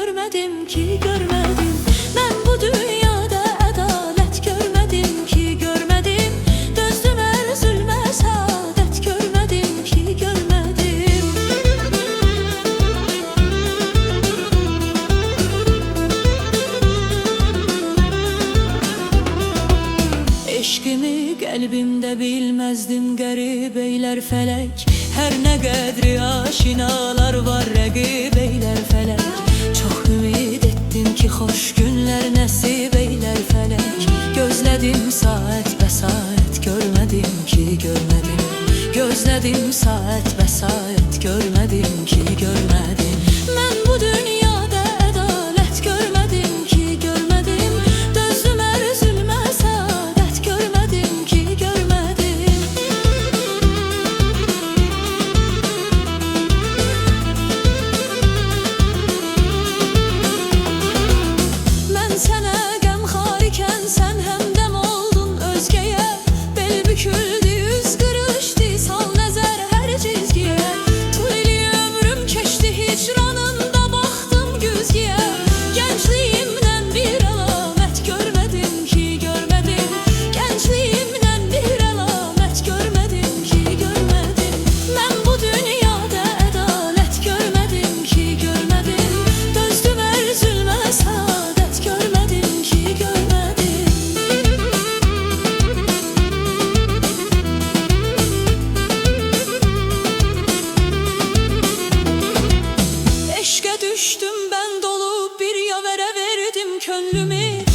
görmedim ki görmedim. Ben bu dünyada adalet görmedim ki görmedim. Dözdüm her zulme saadet görmedim ki görmedim. Eşkimi kalbimde bilmezdim garip eyler felek. Her ne kadri aşinalar var rəqib eyler felek. Çok ümid ettim ki hoş günler nasip eyler felek. Gözledim saat ve saat görmedim ki görmedim. Gözledim saat ve saat görmedim ki görmedim. Ben bu dünyada adalet görmedim ki görmedim. Dözdüm her zulme saadet görmedim ki görmedim. Ben sənə qəmxar ikən sən həmdəm oldun özgəyə. Bel büküldü, yüz qırışdı, sal nəzər hər cizgiyə. Tuli ömrüm keçdi hicranında baxdım güzgiyə. Gəncliyimdən bir əlamət görmədim ki görmədim. Gəncliyimdən bir əlamət görmədim ki görmədim. Mən bu dünyada ədalət görmədim ki görmədim. Dözdüm hər zülmə saadət görmədim ki görmədim. Eşqə düşdüm ben dolu bir yavərə verdim könlümü.